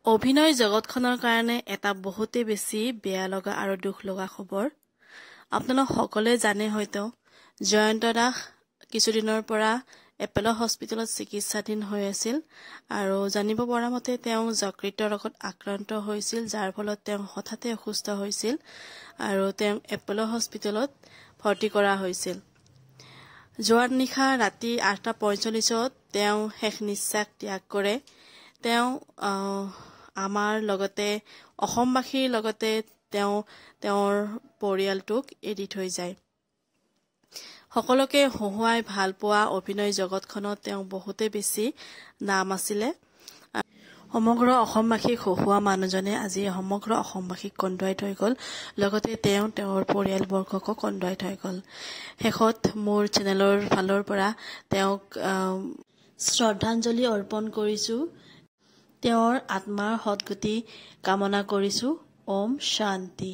অভিনয় জগতখনৰ কাৰণে এটা বহুতে বেছি বেয়া লগা আৰু দুখ লগা খবৰ। আপোনালোক সকলোৱে জানে হয়তো জয়ন্ত দাস কিছুদিনৰ পৰা এপল' হস্পিটেলত চিকিৎসাধীন হৈ আছিল আৰু জানিব পৰা মতে তেওঁ যকৃতৰ ৰোগত আক্ৰান্ত হৈছিল, যাৰ ফলত তেওঁ হঠাতে অসুস্থ হৈছিল আৰু তেওঁ এপল' হস্পিটেলত ভৰ্তি কৰা হৈছিল। যোৱা নিশা ৰাতি 8:45 তেওঁ শেষ নিশ্বাস ত্যাগ কৰে। তেওঁ আমাৰ লগতে অসমবাসীৰ লগতে তেওঁৰ পৰিয়ালটোক এৰি থৈ যায়। সকলোকে হহুৱাই ভাল পোৱা অভিনয় জগতখনত তেওঁ বহুতে বেছি নাম আছিলে। সমগ্ৰ অসমবাসীক হহুৱা মানুহজনে আজি সমগ্ৰ অসমবাসীক কন্দুৱাই থৈ গ'ল, লগতে তেওঁৰ পৰিয়ালবৰ্গকো কন্দুৱাই থৈ গ'ল। শেষত মোৰ চেনেলৰ ফালৰ পৰা তেওঁক শ্ৰদ্ধাঞ্জলি অৰ্পণ কৰিছো। তেওঁৰ আত্মাৰ সদ্গতি কামনা কৰিছো। ওম শান্তি।